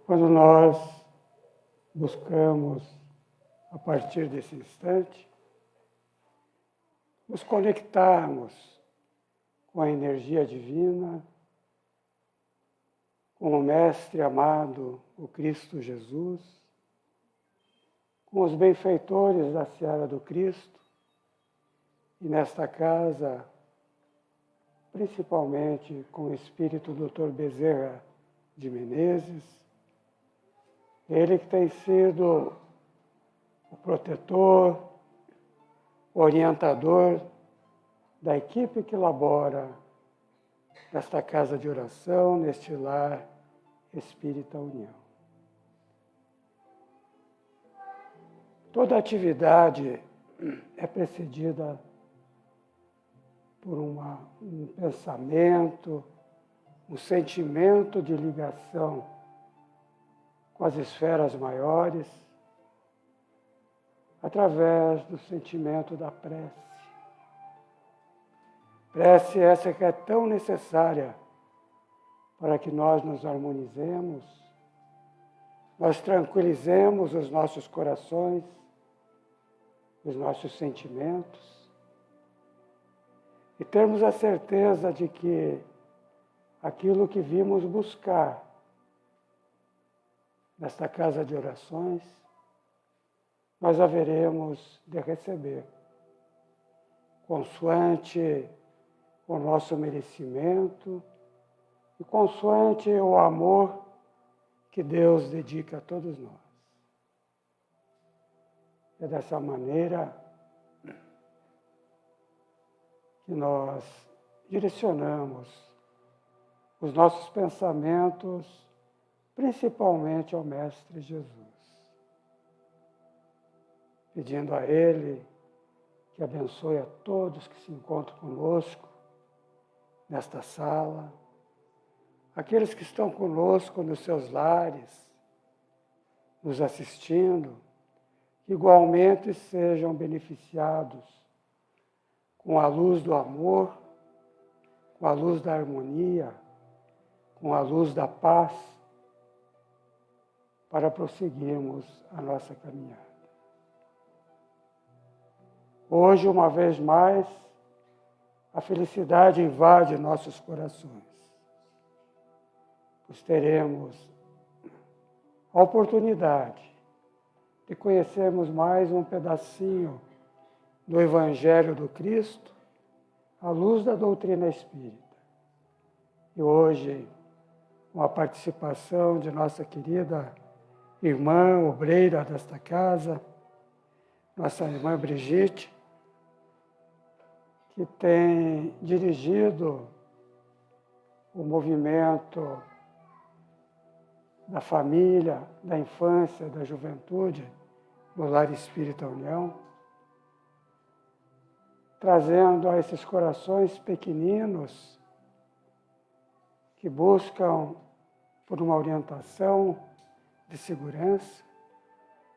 Quando nós buscamos, a partir desse instante, nos conectarmos com a energia divina, com o Mestre amado, o Cristo Jesus, com os benfeitores da Seara do Cristo, e nesta casa, principalmente com o Espírito Dr. Bezerra de Menezes, ele que tem sido o protetor, o orientador da equipe que labora nesta casa de oração, neste lar Espírita União. Toda atividade é precedida por um pensamento, um sentimento de ligação com as esferas maiores, através do sentimento da prece. Prece essa que é tão necessária para que nós nos harmonizemos, nós tranquilizemos os nossos corações, os nossos sentimentos, e termos a certeza de que aquilo que vimos buscar nesta casa de orações, nós haveremos de receber, consoante o nosso merecimento e consoante o amor que Deus dedica a todos nós. É dessa maneira que nós direcionamos os nossos pensamentos, principalmente ao Mestre Jesus, pedindo a Ele que abençoe a todos que se encontram conosco nesta sala, aqueles que estão conosco nos seus lares, nos assistindo, que igualmente sejam beneficiados com a luz do amor, com a luz da harmonia, com a luz da paz, para prosseguirmos a nossa caminhada. Hoje, uma vez mais, a felicidade invade nossos corações. Pois teremos a oportunidade de conhecermos mais um pedacinho do Evangelho do Cristo, à luz da doutrina espírita. E hoje, com a participação de nossa querida irmã obreira desta casa, nossa irmã Brigitte, que tem dirigido o movimento da família, da infância, da juventude no Lar Espírita União, trazendo a esses corações pequeninos que buscam por uma orientação de segurança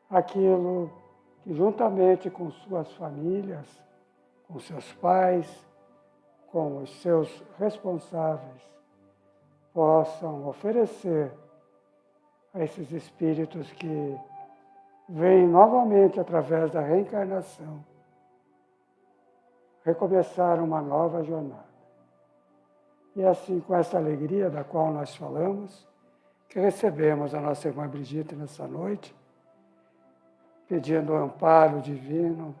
aquilo que, juntamente com suas famílias, com seus pais, com os seus responsáveis, possam oferecer a esses espíritos que vêm novamente através da reencarnação recomeçar uma nova jornada. E assim, com essa alegria da qual nós falamos, que recebemos a nossa irmã Brigitte nessa noite, pedindo o amparo divino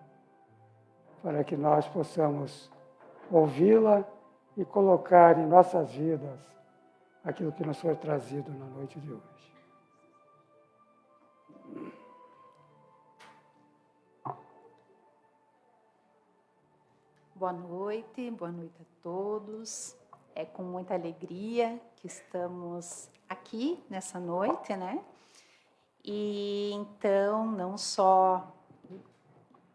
para que nós possamos ouvi-la e colocar em nossas vidas aquilo que nos foi trazido na noite de hoje. Boa noite a todos. É com muita alegria que estamos aqui nessa noite, né? E então, não só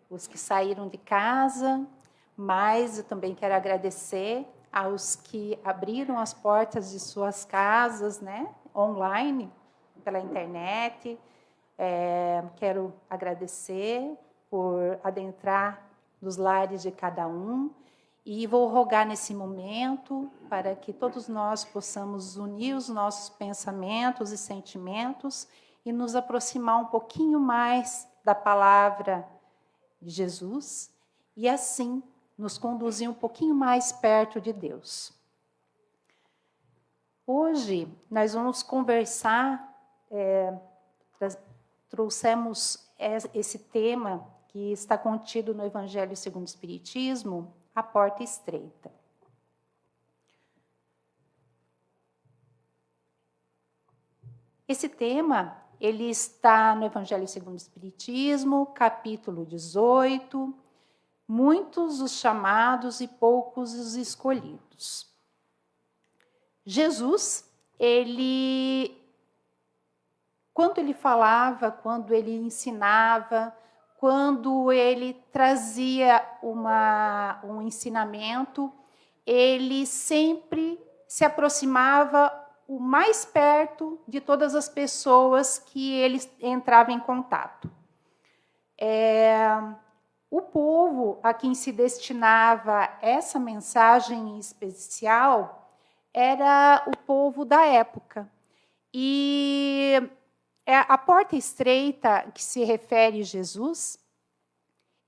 os que saíram de casa, mas eu também quero agradecer aos que abriram as portas de suas casas, né? Online, pela internet. Quero agradecer por adentrar nos lares de cada um E vou rogar nesse momento para que todos nós possamos unir os nossos pensamentos e sentimentos e nos aproximar um pouquinho mais da palavra de Jesus e assim nos conduzir um pouquinho mais perto de Deus. Hoje nós vamos conversar, trouxemos esse tema que está contido no Evangelho segundo o Espiritismo, a porta estreita. Esse tema, ele está no Evangelho segundo o Espiritismo, capítulo 18, muitos os chamados e poucos os escolhidos. Jesus, quando ele falava, quando ele ensinava, quando ele trazia um ensinamento, ele sempre se aproximava o mais perto de todas as pessoas que ele entrava em contato. O povo a quem se destinava essa mensagem especial era o povo da época. E a porta estreita que se refere a Jesus,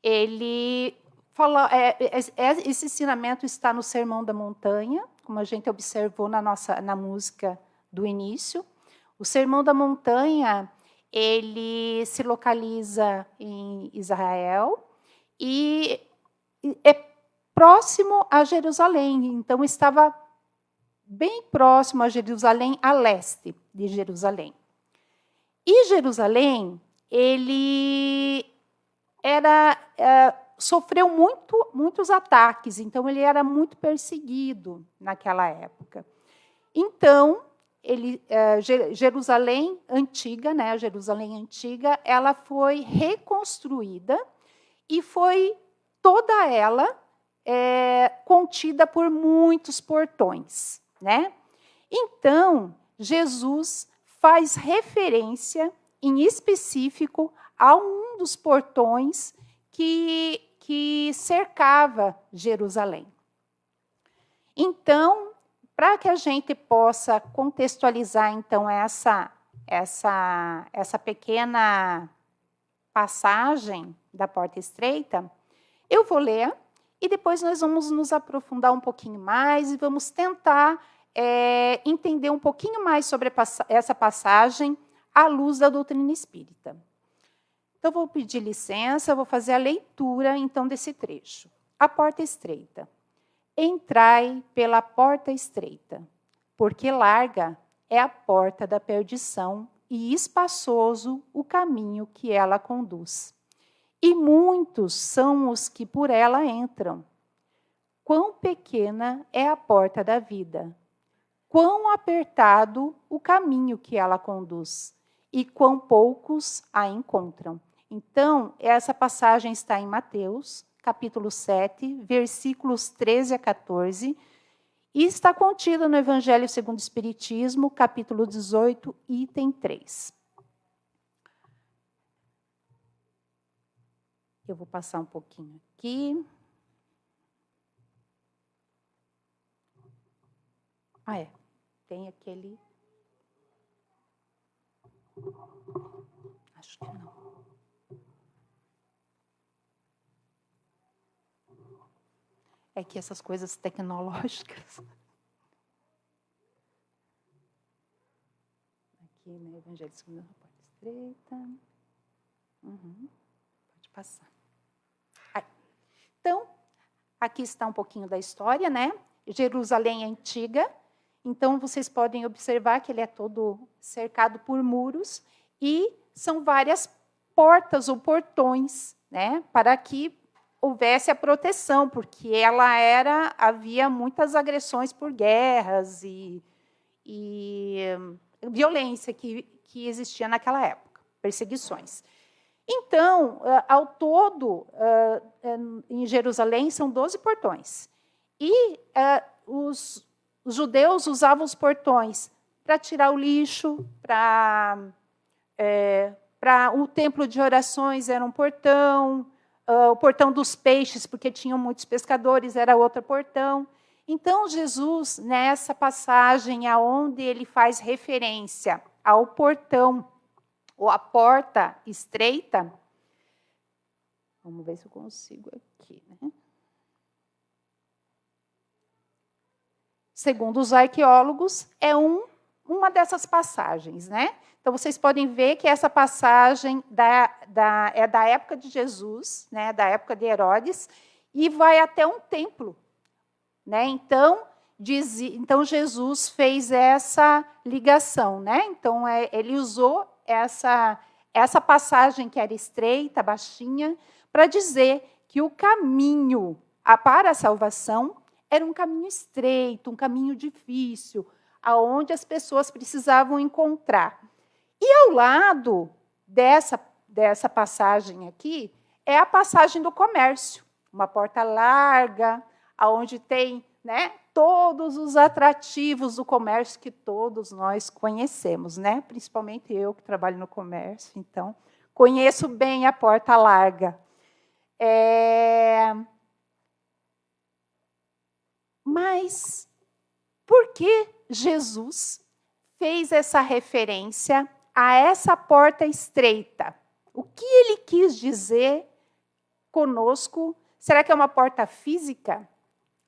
ele fala, esse ensinamento está no Sermão da Montanha, como a gente observou na música do início. O Sermão da Montanha, ele se localiza em Israel e é próximo a Jerusalém. Então, estava bem próximo a Jerusalém, a leste de Jerusalém. E Jerusalém, ele sofreu muitos ataques, então ele era muito perseguido naquela época. Então, Jerusalém antiga, né, a Jerusalém antiga, ela foi reconstruída e foi toda ela contida por muitos portões, né? Então, Jesus faz referência, em específico, a um dos portões que cercava Jerusalém. Então, para que a gente possa contextualizar, então, essa pequena passagem da porta estreita, eu vou ler e depois nós vamos nos aprofundar um pouquinho mais e vamos tentar entender um pouquinho mais sobre essa passagem à luz da doutrina espírita. Então, vou pedir licença, vou fazer a leitura, então, desse trecho. A porta estreita. Entrai pela porta estreita, porque larga é a porta da perdição e espaçoso o caminho que ela conduz. E muitos são os que por ela entram. Quão pequena é a porta da vida, quão apertado o caminho que ela conduz, e quão poucos a encontram. Então, essa passagem está em Mateus, capítulo 7, versículos 13 a 14, e está contida no Evangelho segundo o Espiritismo, capítulo 18, item 3. Eu vou passar um pouquinho aqui. Tem aquele... Acho que não. É que essas coisas tecnológicas... Aqui no Evangelho segundo a porta estreita. Pode passar. Então, aqui está um pouquinho da história, né? Jerusalém antiga. Então, vocês podem observar que ele é todo cercado por muros e são várias portas ou portões, né, para que houvesse a proteção, porque havia muitas agressões por guerras e violência que existia naquela época, perseguições. Então, ao todo, em Jerusalém, são 12 portões. E os judeus usavam os portões para tirar o lixo, para o templo de orações era um portão, o portão dos peixes, porque tinham muitos pescadores, era outro portão. Então, Jesus, nessa passagem aonde ele faz referência ao portão, ou a porta estreita, vamos ver se eu consigo aqui, né? Segundo os arqueólogos, é uma dessas passagens, né? Então, vocês podem ver que essa passagem é da época de Jesus, né? Da época de Herodes, e vai até um templo, né? Então, Jesus fez essa ligação, né? Então, ele usou essa passagem que era estreita, baixinha, para dizer que o caminho para a salvação era um caminho estreito, um caminho difícil, aonde as pessoas precisavam encontrar. E ao lado dessa passagem aqui é a passagem do comércio, uma porta larga, aonde tem, né, todos os atrativos do comércio que todos nós conhecemos, né? Principalmente eu que trabalho no comércio, então conheço bem a porta larga. Mas por que Jesus fez essa referência a essa porta estreita? O que ele quis dizer conosco? Será que é uma porta física?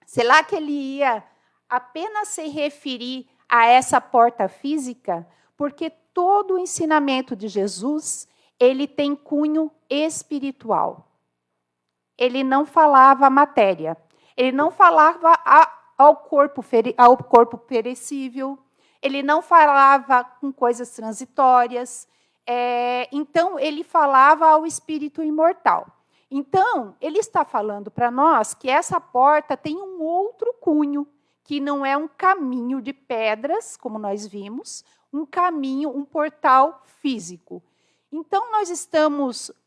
Será que ele ia apenas se referir a essa porta física? Porque todo o ensinamento de Jesus, ele tem cunho espiritual. Ele não falava matéria. Ele não falava ao corpo perecível. Ele não falava com coisas transitórias. Então, ele falava ao espírito imortal. Então, ele está falando para nós que essa porta tem um outro cunho, que não é um caminho de pedras, como nós vimos, um caminho, um portal físico. Então,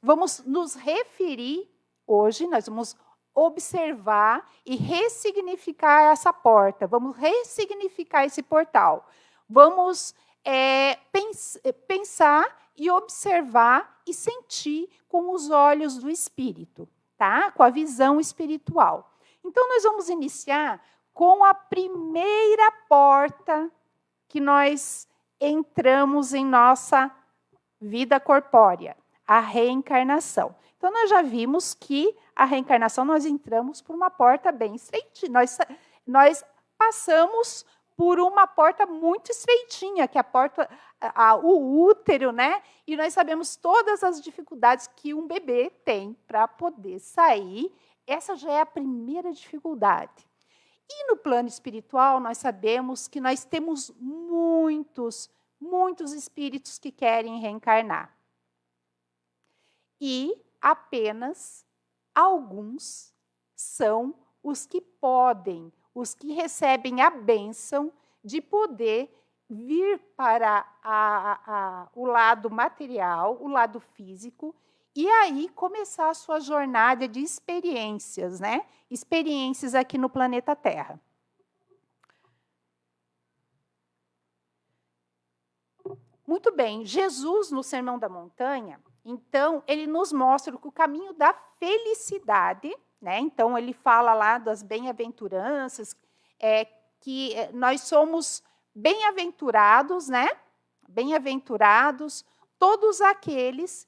vamos nos referir, hoje, nós vamos observar e ressignificar essa porta, vamos ressignificar esse portal. Vamos pensar e observar e sentir com os olhos do espírito, tá? Com a visão espiritual. Então, nós vamos iniciar com a primeira porta que nós entramos em nossa vida corpórea, a reencarnação. Então, nós já vimos que a reencarnação, nós entramos por uma porta bem estreitinha. Nós passamos por uma porta muito estreitinha, que é a porta, o útero, né? E nós sabemos todas as dificuldades que um bebê tem para poder sair. Essa já é a primeira dificuldade. E no plano espiritual, nós sabemos que nós temos muitos espíritos que querem reencarnar. E apenas alguns são os que podem, os que recebem a bênção de poder vir para o lado material, o lado físico, e aí começar a sua jornada de experiências, né? Experiências aqui no planeta Terra. Muito bem, Jesus, no Sermão da Montanha, então, ele nos mostra que o caminho da felicidade, né? Então, ele fala lá das bem-aventuranças, que nós somos bem-aventurados, né? Bem-aventurados todos aqueles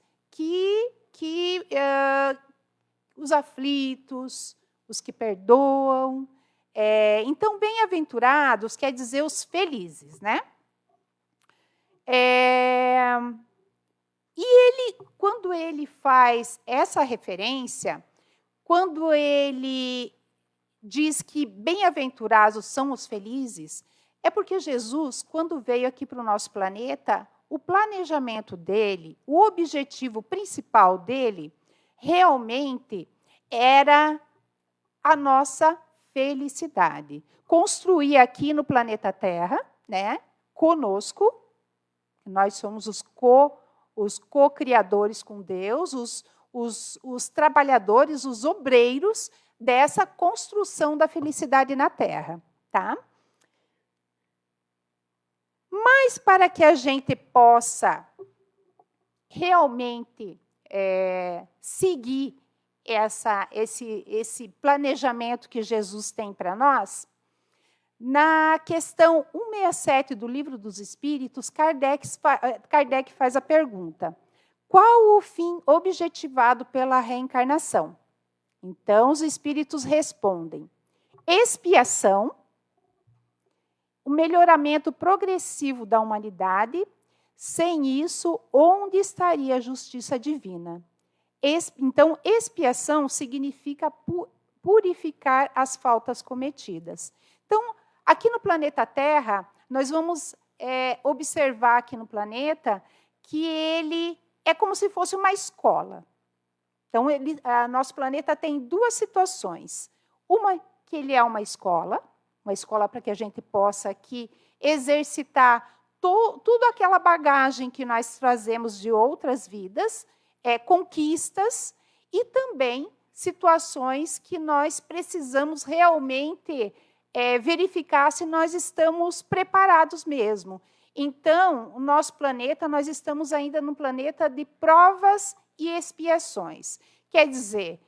os aflitos, os que perdoam. Então, bem-aventurados quer dizer os felizes, né? E quando ele faz essa referência, quando ele diz que bem-aventurados são os felizes, é porque Jesus, quando veio aqui para o nosso planeta, o planejamento dele, o objetivo principal dele, realmente era a nossa felicidade. Construir aqui no planeta Terra, né, conosco, nós somos os co-criadores com Deus, os trabalhadores, os obreiros dessa construção da felicidade na Terra, tá? Mas para que a gente possa realmente seguir esse planejamento que Jesus tem para nós, na questão 167 do Livro dos Espíritos, Kardec faz a pergunta: qual o fim objetivado pela reencarnação? Então, os espíritos respondem: expiação, o melhoramento progressivo da humanidade. Sem isso, onde estaria a justiça divina? Então, expiação significa purificar as faltas cometidas. Então, aqui no planeta Terra, nós vamos observar aqui no planeta que ele é como se fosse uma escola. Então, nosso planeta tem duas situações. Uma, que ele é uma escola para que a gente possa aqui exercitar toda aquela bagagem que nós trazemos de outras vidas, conquistas, e também situações que nós precisamos realmente verificar se nós estamos preparados mesmo. Então, o nosso planeta, nós estamos ainda num planeta de provas e expiações. Quer dizer,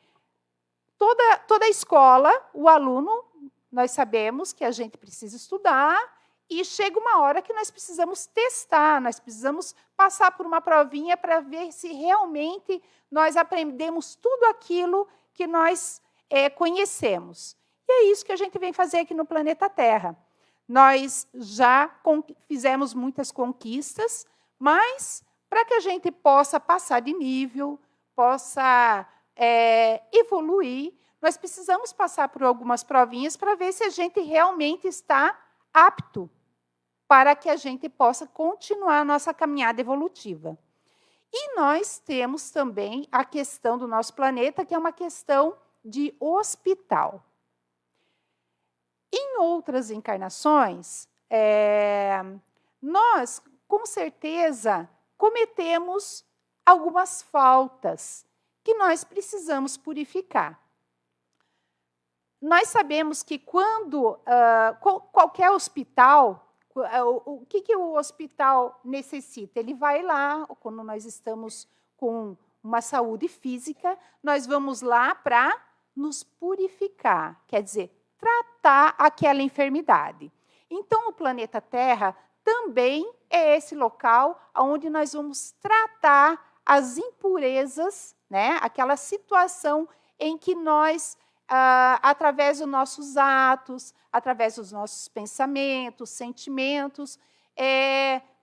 toda a escola, o aluno, nós sabemos que a gente precisa estudar, e chega uma hora que nós precisamos testar, nós precisamos passar por uma provinha para ver se realmente nós aprendemos tudo aquilo que nós conhecemos. E é isso que a gente vem fazer aqui no planeta Terra. Nós já fizemos muitas conquistas, mas para que a gente possa passar de nível, possa evoluir, nós precisamos passar por algumas provinhas para ver se a gente realmente está apto para que a gente possa continuar a nossa caminhada evolutiva. E nós temos também a questão do nosso planeta, que é uma questão de hospital. Em outras encarnações, nós, com certeza, cometemos algumas faltas que nós precisamos purificar. Nós sabemos que quando qualquer hospital, o que o hospital necessita? Ele vai lá, quando nós estamos com uma saúde física, nós vamos lá para nos purificar, quer dizer, tratar aquela enfermidade. Então, o planeta Terra também é esse local onde nós vamos tratar as impurezas, né? Aquela situação em que nós, através dos nossos atos, através dos nossos pensamentos, sentimentos,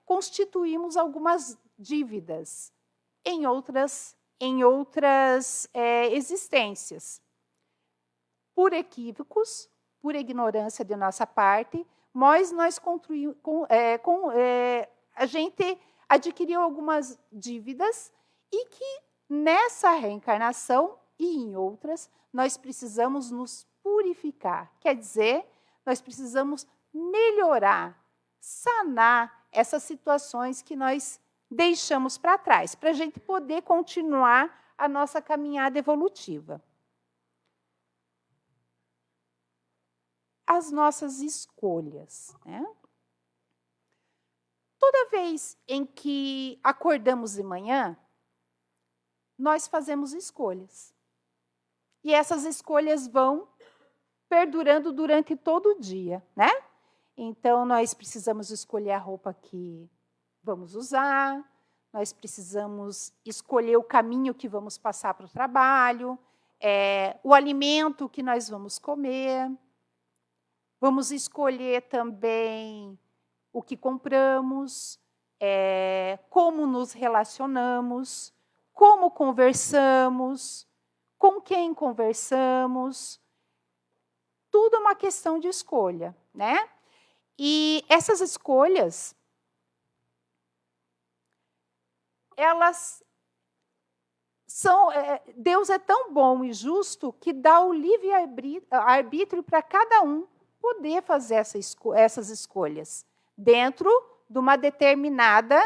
constituímos algumas dívidas em outras existências. Por equívocos, por ignorância de nossa parte, mas a gente adquiriu algumas dívidas e que, nessa reencarnação e em outras, nós precisamos nos purificar. Quer dizer, nós precisamos melhorar, sanar essas situações que nós deixamos para trás, para a gente poder continuar a nossa caminhada evolutiva. As nossas escolhas, né? Toda vez em que acordamos de manhã, nós fazemos escolhas. E essas escolhas vão perdurando durante todo o dia, né? Então, nós precisamos escolher a roupa que vamos usar, nós precisamos escolher o caminho que vamos passar para o trabalho, o alimento que nós vamos comer. Vamos escolher também o que compramos, como nos relacionamos, como conversamos, com quem conversamos. Tudo é uma questão de escolha, né? E essas escolhas, elas são... Deus é tão bom e justo que dá o livre-arbítrio para cada um poder fazer essas escolhas dentro de uma determinada,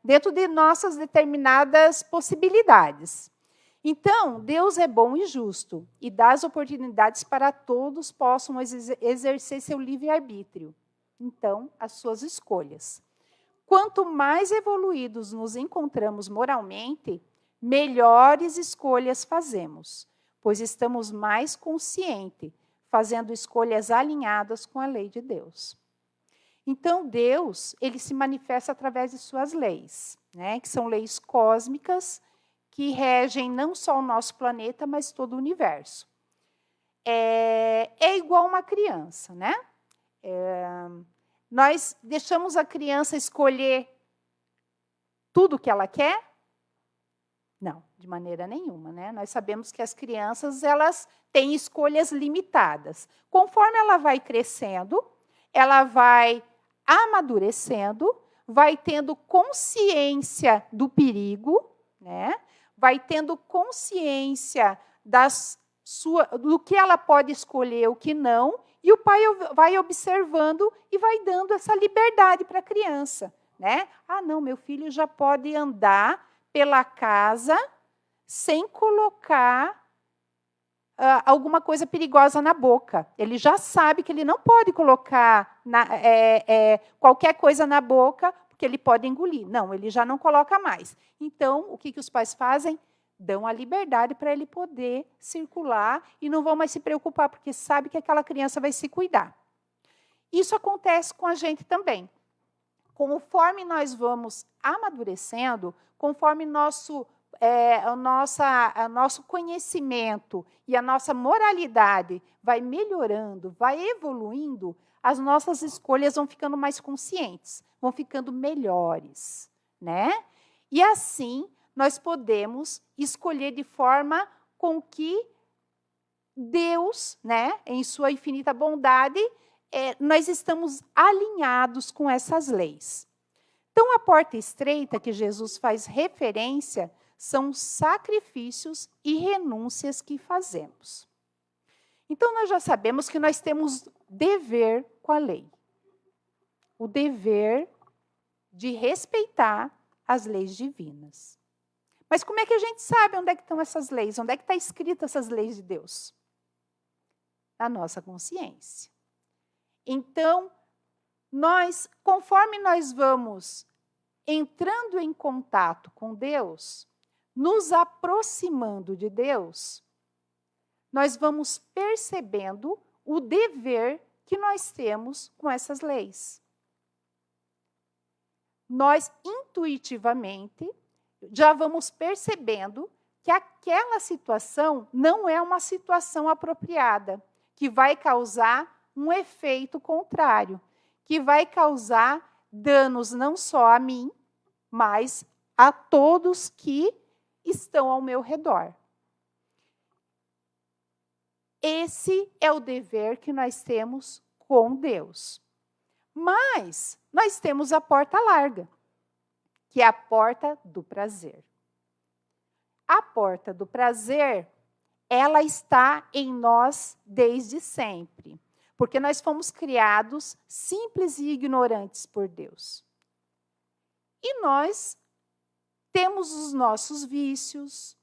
dentro de nossas determinadas possibilidades. Então, Deus é bom e justo e dá as oportunidades para todos possam exercer seu livre-arbítrio. Então, as suas escolhas. Quanto mais evoluídos nos encontramos moralmente, melhores escolhas fazemos, pois estamos mais conscientes, fazendo escolhas alinhadas com a lei de Deus. Então, Deus, ele se manifesta através de suas leis, né? Que são leis cósmicas que regem não só o nosso planeta, mas todo o universo. É igual uma criança, né? Nós deixamos a criança escolher tudo o que ela quer? Não, de maneira nenhuma, né? Nós sabemos que as crianças, elas têm escolhas limitadas. Conforme ela vai crescendo, ela vai amadurecendo, vai tendo consciência do perigo, né? Vai tendo consciência do que ela pode escolher, o que não, e o pai vai observando e vai dando essa liberdade para a criança, né? Ah, não, meu filho já pode andar pela casa sem colocar alguma coisa perigosa na boca. Ele já sabe que ele não pode colocar qualquer coisa na boca, porque ele pode engolir. Não, ele já não coloca mais. Então, o que os pais fazem? Dão a liberdade para ele poder circular e não vão mais se preocupar, porque sabe que aquela criança vai se cuidar. Isso acontece com a gente também. Conforme nós vamos amadurecendo, conforme nosso conhecimento e a nossa moralidade vai melhorando, vai evoluindo, as nossas escolhas vão ficando mais conscientes, vão ficando melhores, né? E assim, nós podemos escolher de forma com que Deus, né, em sua infinita bondade, nós estamos alinhados com essas leis. Então, a porta estreita que Jesus faz referência são sacrifícios e renúncias que fazemos. Então, nós já sabemos que nós temos dever com a lei. O dever de respeitar as leis divinas. Mas como é que a gente sabe onde é que estão essas leis? Onde é que está escrita essas leis de Deus? Na nossa consciência. Então, conforme nós vamos entrando em contato com Deus, nos aproximando de Deus, nós vamos percebendo o dever que nós temos com essas leis. Nós, intuitivamente, já vamos percebendo que aquela situação não é uma situação apropriada, que vai causar um efeito contrário, que vai causar danos não só a mim, mas a todos que estão ao meu redor. Esse é o dever que nós temos com Deus. Mas nós temos a porta larga, que é a porta do prazer. A porta do prazer, ela está em nós desde sempre, porque nós fomos criados simples e ignorantes por Deus. E nós temos os nossos vícios,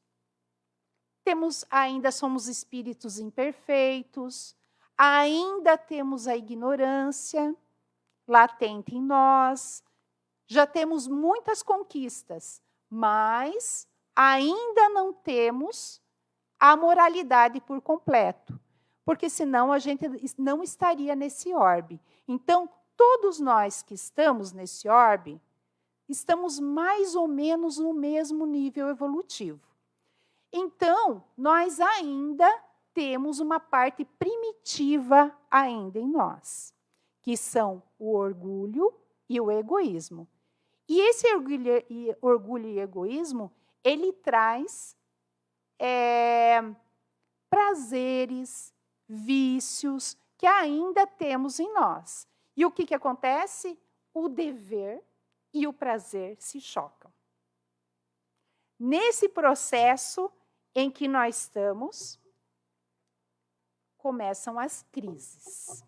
ainda somos espíritos imperfeitos, ainda temos a ignorância latente em nós, já temos muitas conquistas, mas ainda não temos a moralidade por completo, porque senão a gente não estaria nesse orbe. Então, todos nós que estamos nesse orbe, estamos mais ou menos no mesmo nível evolutivo. Então, nós ainda temos uma parte primitiva ainda em nós, que são o orgulho e o egoísmo. E esse orgulho e egoísmo, ele traz prazeres, vícios que ainda temos em nós. E o que acontece? O dever e o prazer se chocam. Nesse processo em que nós estamos, começam as crises.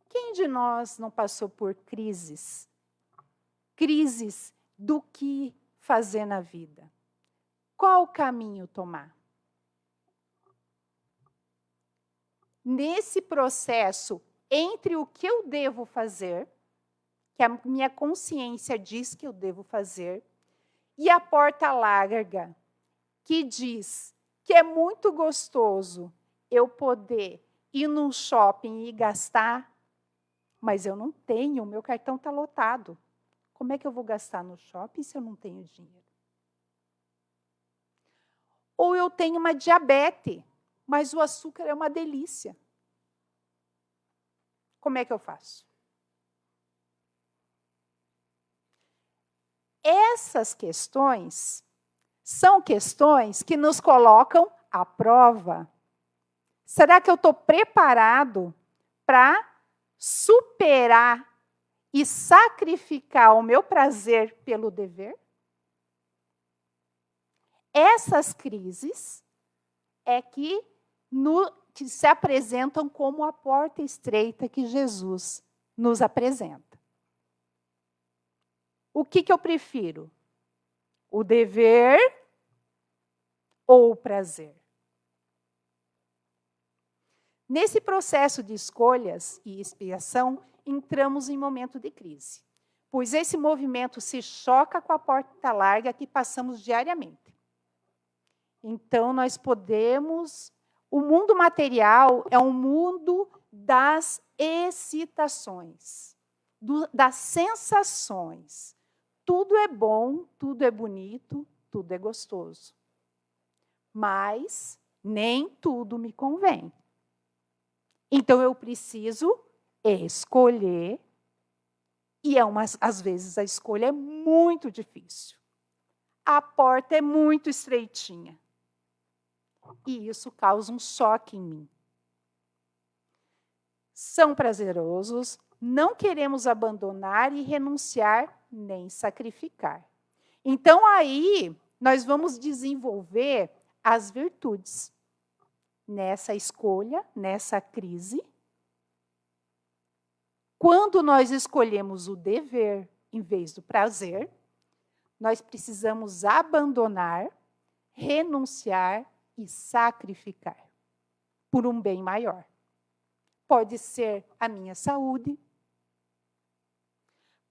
Quem de nós não passou por crises? Crises do que fazer na vida? Qual caminho tomar? Nesse processo, entre o que eu devo fazer, que a minha consciência diz que eu devo fazer, E a porta larga, que diz que é muito gostoso eu poder ir num shopping e gastar, mas eu não tenho, o meu cartão está lotado. Como é que eu vou gastar no shopping se eu não tenho dinheiro? Ou eu tenho uma diabetes, mas o açúcar é uma delícia. Como é que eu faço? Essas questões são questões que nos colocam à prova. Será que eu estou preparado para superar e sacrificar o meu prazer pelo dever? Essas crises é que se apresentam como a porta estreita que Jesus nos apresenta. O que eu prefiro? O dever ou o prazer? Nesse processo de escolhas e expiação, entramos em momento de crise, pois esse movimento se choca com a porta larga que passamos diariamente. Então, nós podemos... O mundo material é um mundo das excitações, das sensações. Tudo é bom, tudo é bonito, tudo é gostoso. Mas nem tudo me convém. Então, eu preciso escolher, e às vezes a escolha é muito difícil. A porta é muito estreitinha. E isso causa um choque em mim. São prazerosos, não queremos abandonar e renunciar, nem sacrificar. Então, aí, nós vamos desenvolver as virtudes. Nessa escolha, nessa crise. Quando nós escolhemos o dever em vez do prazer, nós precisamos abandonar, renunciar e sacrificar por um bem maior. Pode ser a minha saúde,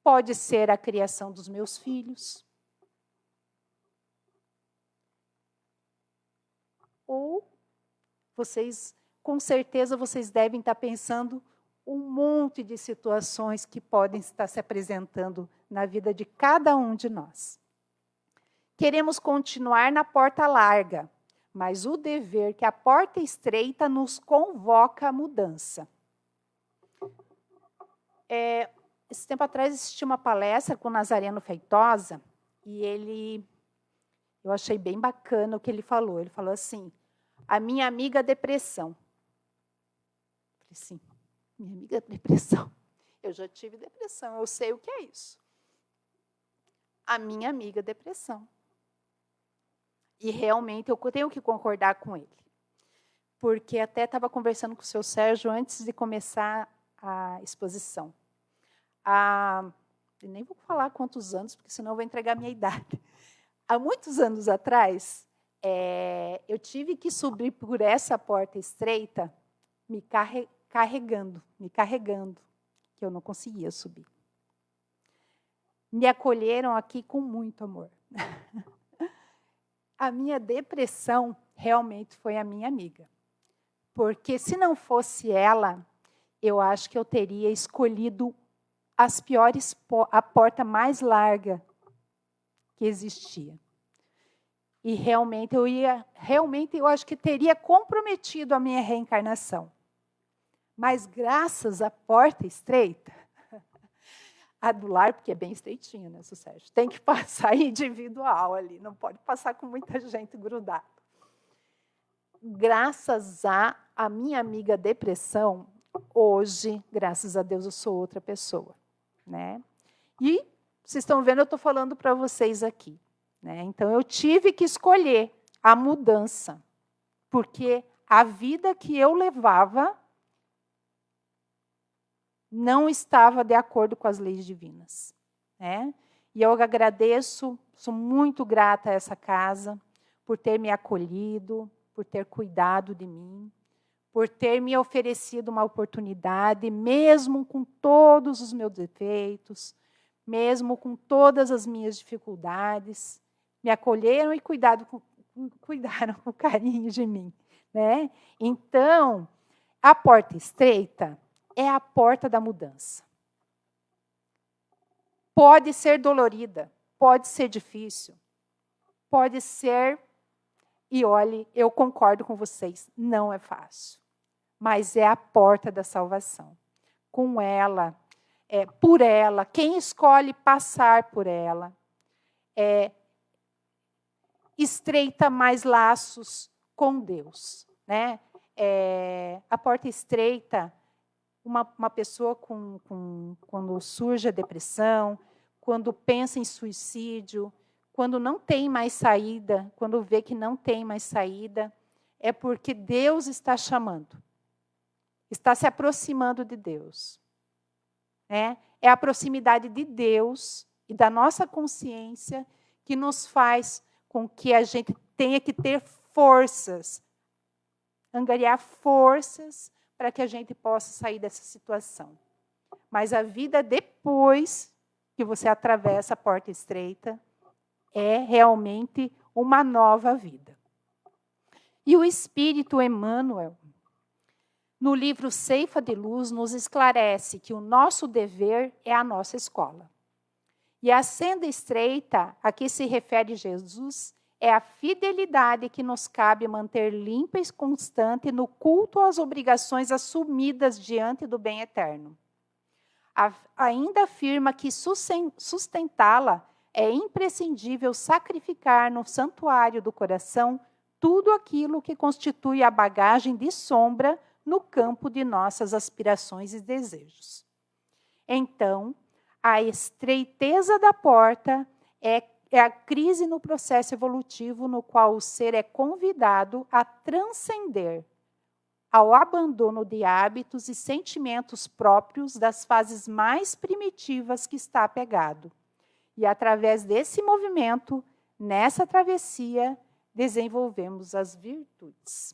pode ser a criação dos meus filhos, ou com certeza, vocês devem estar pensando um monte de situações que podem estar se apresentando na vida de cada um de nós. Queremos continuar na porta larga, mas o dever que a porta estreita nos convoca à mudança. Esse tempo atrás assisti uma palestra com o Nazareno Feitosa, e eu achei bem bacana o que ele falou. Ele falou assim: a minha amiga depressão. Eu falei assim, minha amiga depressão. Eu já tive depressão, eu sei o que é isso. A minha amiga depressão. E realmente eu tenho que concordar com ele. Porque até estava conversando com o seu Sérgio antes de começar a exposição. Eu nem vou falar quantos anos, porque senão eu vou entregar a minha idade. Há muitos anos atrás, eu tive que subir por essa porta estreita, me carregando, que eu não conseguia subir. Me acolheram aqui com muito amor. A minha depressão realmente foi a minha amiga. Porque se não fosse ela, eu acho que eu teria escolhido a porta mais larga que existia. E realmente eu acho que teria comprometido a minha reencarnação. Mas graças à porta estreita, a do lar, porque é bem estreitinha, né, Sérgio? Tem que passar individual ali, não pode passar com muita gente grudada. Graças à minha amiga depressão, hoje, graças a Deus, eu sou outra pessoa. Né? E vocês estão vendo, eu estou falando para vocês aqui. Né? Então, eu tive que escolher a mudança, porque a vida que eu levava não estava de acordo com as leis divinas. Né? E eu agradeço, sou muito grata a essa casa, por ter me acolhido, por ter cuidado de mim, por ter me oferecido uma oportunidade, mesmo com todos os meus defeitos, mesmo com todas as minhas dificuldades, me acolheram e cuidaram com carinho de mim, né? Então, a porta estreita é a porta da mudança. Pode ser dolorida, pode ser difícil, pode ser... E olhe, eu concordo com vocês, não é fácil. Mas é a porta da salvação. Com ela, por ela, quem escolhe passar por ela, estreita mais laços com Deus, né? A porta estreita, uma pessoa quando surge a depressão, quando pensa em suicídio, quando não tem mais saída, quando vê que não tem mais saída, é porque Deus está chamando, está se aproximando de Deus. É a proximidade de Deus e da nossa consciência que nos faz com que a gente tenha que ter forças, angariar forças para que a gente possa sair dessa situação. Mas a vida depois que você atravessa a porta estreita é realmente uma nova vida. E o Espírito Emmanuel, no livro Ceifa de Luz, nos esclarece que o nosso dever é a nossa escola. E a senda estreita a que se refere Jesus é a fidelidade que nos cabe manter limpa e constante no culto às obrigações assumidas diante do bem eterno. Ainda afirma que sustentá-la é imprescindível sacrificar no santuário do coração tudo aquilo que constitui a bagagem de sombra no campo de nossas aspirações e desejos. Então, a estreiteza da porta é a crise no processo evolutivo no qual o ser é convidado a transcender ao abandono de hábitos e sentimentos próprios das fases mais primitivas que está apegado. E, através desse movimento, nessa travessia, desenvolvemos as virtudes.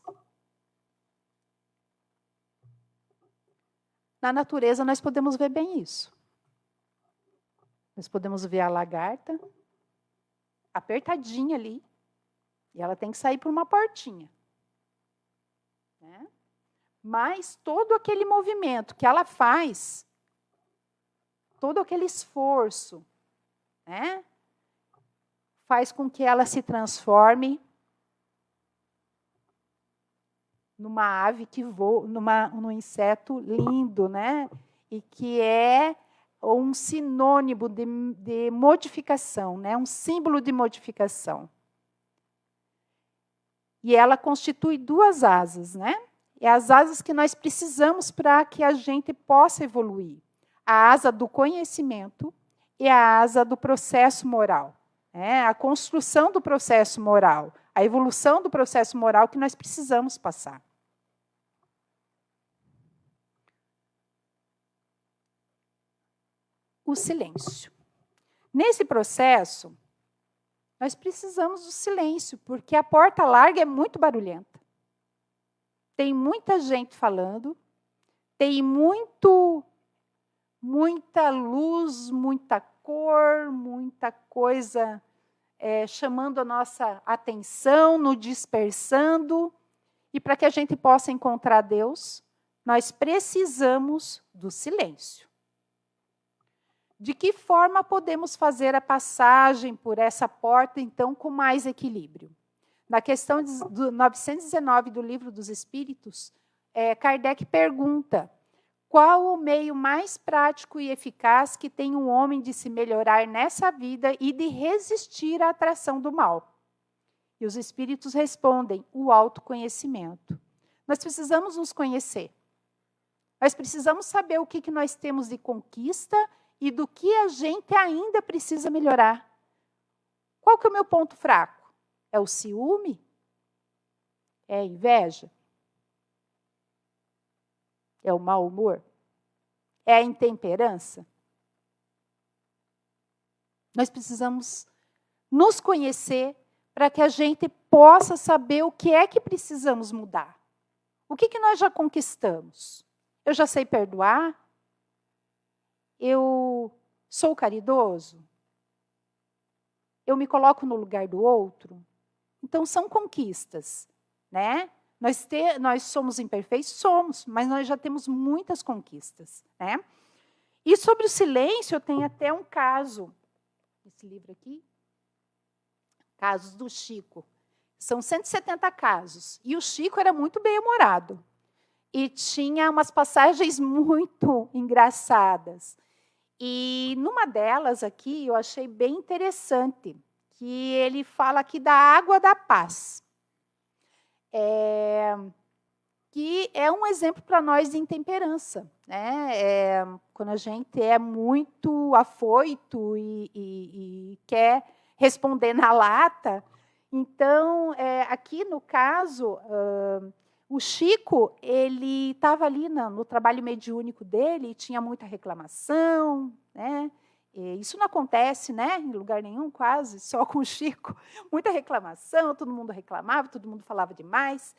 Na natureza, nós podemos ver bem isso. Nós podemos ver a lagarta apertadinha ali, e ela tem que sair por uma portinha. Né? Mas todo aquele movimento que ela faz, todo aquele esforço, né, faz com que ela se transforme numa ave que voa, num inseto lindo, né? E que é um sinônimo de modificação, né? Um símbolo de modificação. E ela constitui duas asas, né? É as asas que nós precisamos para que a gente possa evoluir. A asa do conhecimento e a asa do processo moral. A construção do processo moral, a evolução do processo moral que nós precisamos passar. O silêncio. Nesse processo, nós precisamos do silêncio, porque a porta larga é muito barulhenta. Tem muita gente falando, tem muita luz, muita cor, muita coisa chamando a nossa atenção, nos dispersando. E para que a gente possa encontrar Deus, nós precisamos do silêncio. De que forma podemos fazer a passagem por essa porta, então, com mais equilíbrio? Na questão 919 do Livro dos Espíritos, Kardec pergunta: qual o meio mais prático e eficaz que tem um homem de se melhorar nessa vida e de resistir à atração do mal? E os Espíritos respondem: o autoconhecimento. Nós precisamos nos conhecer. Nós precisamos saber o que nós temos de conquista e do que a gente ainda precisa melhorar. Qual que é o meu ponto fraco? É o ciúme? É a inveja? É o mau humor? É a intemperança? Nós precisamos nos conhecer para que a gente possa saber o que é que precisamos mudar. O que nós já conquistamos? Eu já sei perdoar? Eu sou caridoso? eu me coloco no lugar do outro. Então, são conquistas, né? Nós somos imperfeitos? Somos, mas nós já temos muitas conquistas, né? E sobre o silêncio, eu tenho até um caso, esse livro aqui, Casos do Chico. São 170 casos. E o Chico era muito bem-humorado. E tinha umas passagens muito engraçadas. E numa delas aqui, eu achei bem interessante, que ele fala aqui da água da paz. Que é um exemplo para nós de intemperança, né? Quando a gente é muito afoito e quer responder na lata. Então, aqui no caso, o Chico, ele estava ali no trabalho mediúnico dele, e tinha muita reclamação, né? Isso não acontece, né, em lugar nenhum, quase, só com o Chico. Muita reclamação, todo mundo reclamava, todo mundo falava demais.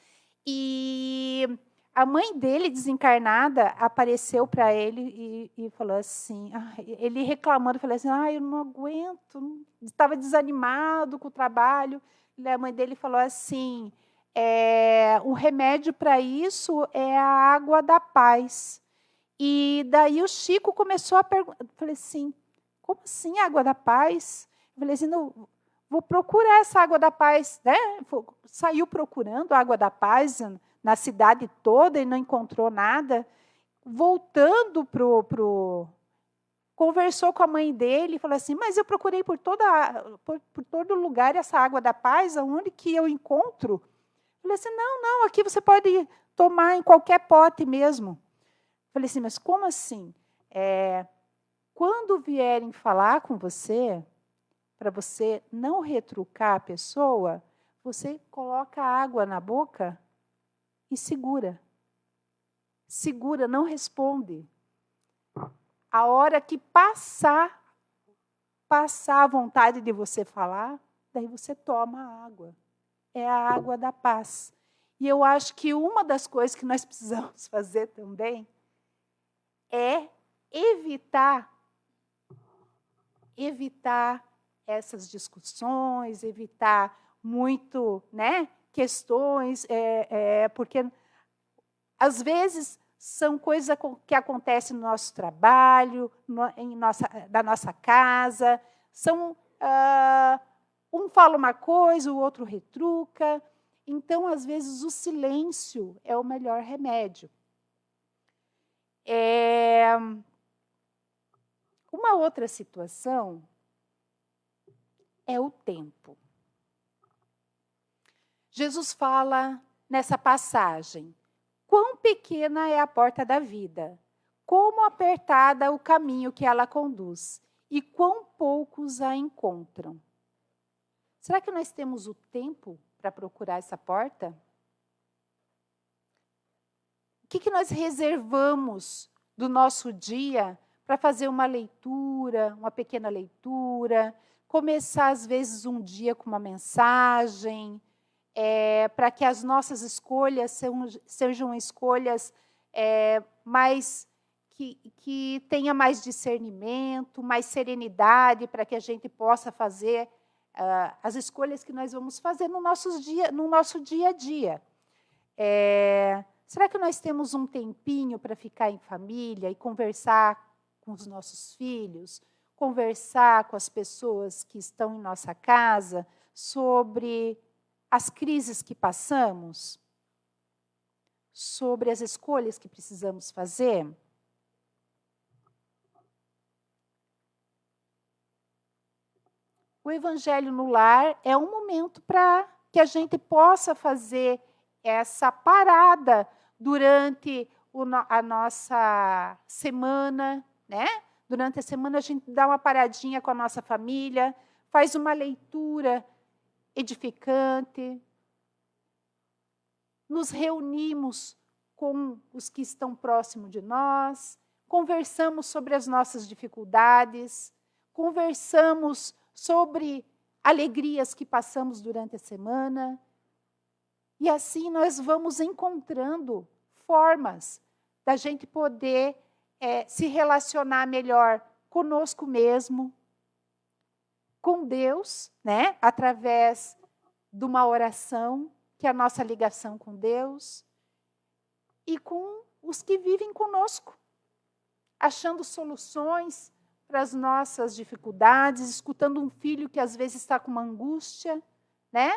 E a mãe dele, desencarnada, apareceu para ele e falou assim, ele reclamando, falou assim, eu não aguento, estava desanimado com o trabalho. E a mãe dele falou assim, o remédio para isso é a água da paz. E daí o Chico começou a perguntar, falei assim, como assim água da paz? Eu falei assim, não, vou procurar essa água da paz, né? Saiu procurando a água da paz na cidade toda e não encontrou nada. Voltando conversou com a mãe dele e falou assim, mas eu procurei por todo lugar essa água da paz, aonde que eu encontro? Eu falei assim, não, aqui você pode tomar em qualquer pote mesmo. Eu falei assim, mas como assim? Quando vierem falar com você, para você não retrucar a pessoa, você coloca água na boca e segura. Segura, não responde. A hora que passar a vontade de você falar, daí você toma a água. É a água da paz. E eu acho que uma das coisas que nós precisamos fazer também é evitar essas discussões, evitar muito, né, questões, porque às vezes são coisas que acontecem no nosso trabalho, da nossa casa, um fala uma coisa, o outro retruca. Então, às vezes, o silêncio é o melhor remédio. Uma outra situação é o tempo. Jesus fala nessa passagem, quão pequena é a porta da vida, como apertada o caminho que ela conduz, e quão poucos a encontram. Será que nós temos o tempo para procurar essa porta? O que nós reservamos do nosso dia para fazer uma leitura, uma pequena leitura, começar, às vezes, um dia com uma mensagem, para que as nossas escolhas sejam escolhas mais que tenha mais discernimento, mais serenidade, para que a gente possa fazer as escolhas que nós vamos fazer no nosso dia a dia. Será que nós temos um tempinho para ficar em família e conversar com os nossos filhos, conversar com as pessoas que estão em nossa casa sobre as crises que passamos, sobre as escolhas que precisamos fazer? O Evangelho no Lar é um momento para que a gente possa fazer essa parada durante a nossa semana, né? Durante a semana, a gente dá uma paradinha com a nossa família, faz uma leitura edificante, nos reunimos com os que estão próximos de nós, conversamos sobre as nossas dificuldades, conversamos sobre alegrias que passamos durante a semana. E assim nós vamos encontrando formas da gente poder se relacionar melhor conosco mesmo, com Deus, né? Através de uma oração, que é a nossa ligação com Deus, e com os que vivem conosco, achando soluções para as nossas dificuldades, escutando um filho que às vezes está com uma angústia, né?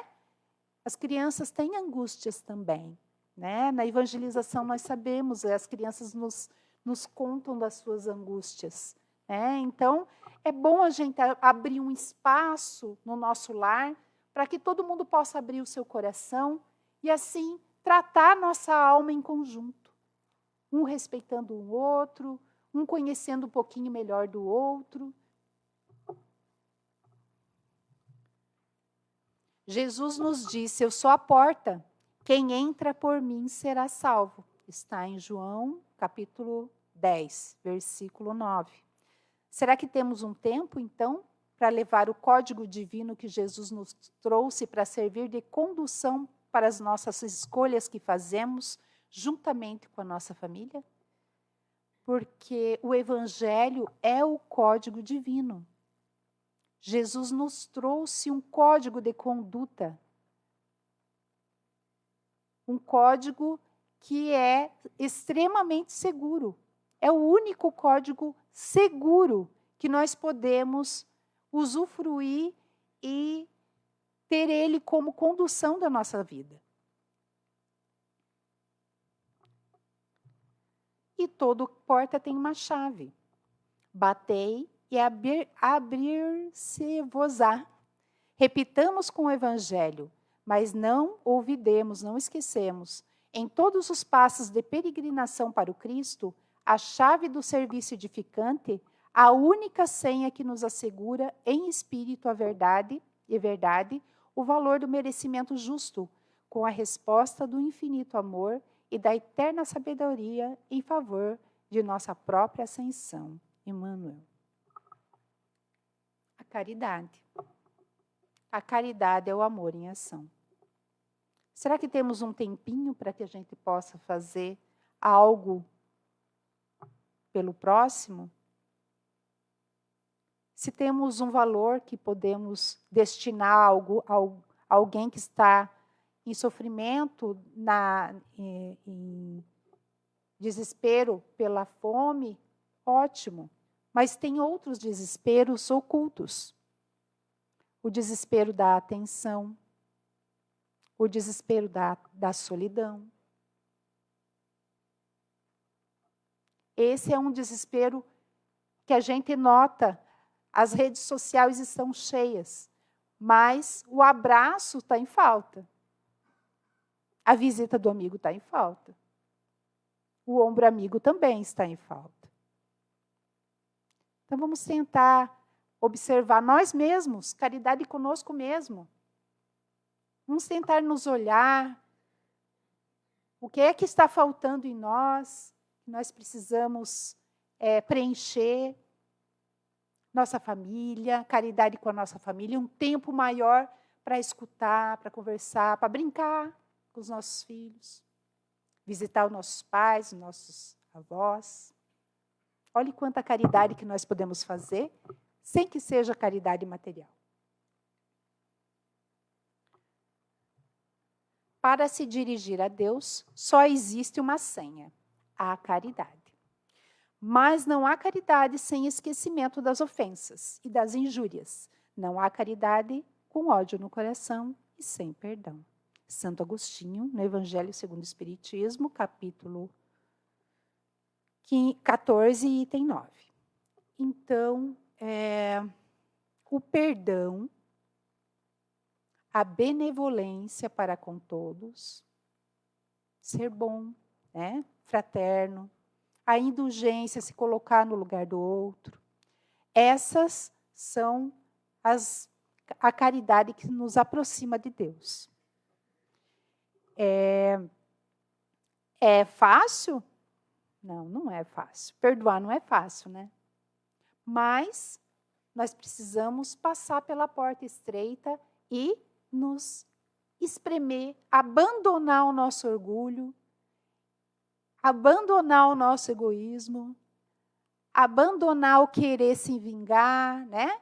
As crianças têm angústias também, né? Na evangelização nós sabemos, as crianças nos contam das suas angústias, né? Então, é bom a gente abrir um espaço no nosso lar para que todo mundo possa abrir o seu coração e assim tratar nossa alma em conjunto, um respeitando o outro, um conhecendo um pouquinho melhor do outro. Jesus nos disse: eu sou a porta, quem entra por mim será salvo. Está em João, capítulo 10, versículo 9. Será que temos um tempo, então, para levar o código divino que Jesus nos trouxe para servir de condução para as nossas escolhas que fazemos, juntamente com a nossa família? Porque o Evangelho é o código divino. Jesus nos trouxe um código de conduta. Um código que é extremamente seguro. É o único código seguro que nós podemos usufruir e ter ele como condução da nossa vida. E toda porta tem uma chave. Batei e abrir-se-vos-á. Repitamos com o Evangelho, mas não olvidemos, não esquecemos. Em todos os passos de peregrinação para o Cristo, a chave do serviço edificante, a única senha que nos assegura em espírito a verdade, o valor do merecimento justo, com a resposta do infinito amor e da eterna sabedoria em favor de nossa própria ascensão. Emmanuel. A caridade. A caridade é o amor em ação. Será que temos um tempinho para que a gente possa fazer algo pelo próximo? Se temos um valor que podemos destinar a alguém que está em sofrimento, em desespero pela fome, ótimo. Mas tem outros desesperos ocultos. O desespero da atenção, o desespero da solidão. Esse é um desespero que a gente nota, as redes sociais estão cheias, mas o abraço está em falta. A visita do amigo está em falta. O ombro amigo também está em falta. Então vamos tentar observar nós mesmos, caridade conosco mesmo. Vamos tentar nos olhar. O que é que está faltando em nós? Nós precisamos preencher. Nossa família, caridade com a nossa família, um tempo maior para escutar, para conversar, para brincar com os nossos filhos, visitar os nossos pais, os nossos avós. Olhe quanta caridade que nós podemos fazer, sem que seja caridade material. Para se dirigir a Deus, só existe uma senha: a caridade. Mas não há caridade sem esquecimento das ofensas e das injúrias. Não há caridade com ódio no coração e sem perdão. Santo Agostinho, no Evangelho segundo o Espiritismo, capítulo 14, item 9. Então, o perdão, a benevolência para com todos, ser bom, né? Fraterno, a indulgência, se colocar no lugar do outro. Essas são a caridade que nos aproxima de Deus. É fácil? Não, não é fácil. Perdoar não é fácil, né? Mas nós precisamos passar pela porta estreita e nos espremer, abandonar o nosso orgulho, abandonar o nosso egoísmo, abandonar o querer se vingar, né?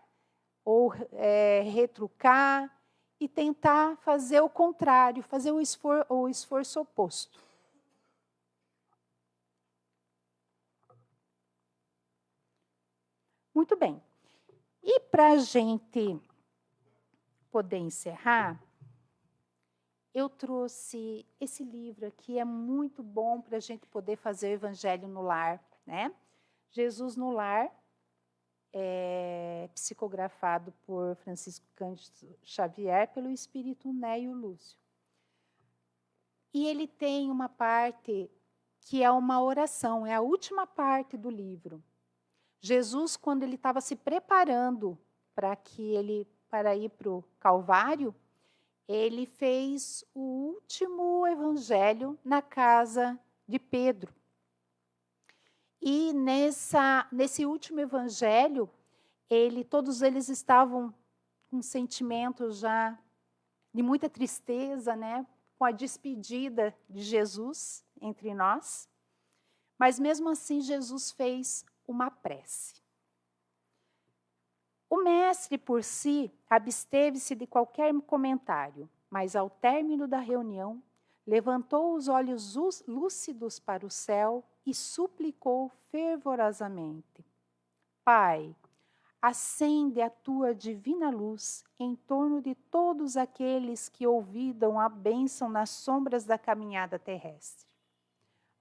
ou retrucar e tentar fazer o contrário, fazer o esforço oposto. Muito bem. E para a gente poder encerrar, eu trouxe esse livro aqui, é muito bom para a gente poder fazer o Evangelho no Lar, né? Jesus no Lar, psicografado por Francisco Cândido Xavier, pelo Espírito Néio Lúcio. E ele tem uma parte que é uma oração, é a última parte do livro. Jesus, quando ele estava se preparando para ir para o Calvário, ele fez o último evangelho na casa de Pedro. E nesse último evangelho, todos eles estavam com sentimentos já de muita tristeza, né? Com a despedida de Jesus entre nós. Mas mesmo assim, Jesus fez uma prece. O mestre, por si, absteve-se de qualquer comentário, mas ao término da reunião, levantou os olhos lúcidos para o céu e suplicou fervorosamente: Pai, acende a tua divina luz em torno de todos aqueles que ouvidam a bênção nas sombras da caminhada terrestre.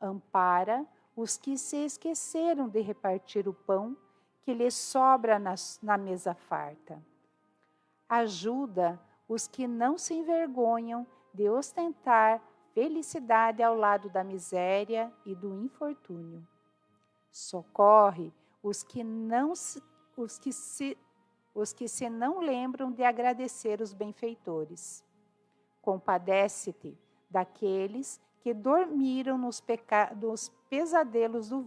Ampara os que se esqueceram de repartir o pão que lhes sobra na mesa farta. Ajuda os que não se envergonham de ostentar felicidade ao lado da miséria e do infortúnio. Socorre os que se não lembram de agradecer os benfeitores. Compadece-te daqueles que dormiram nos pesadelos do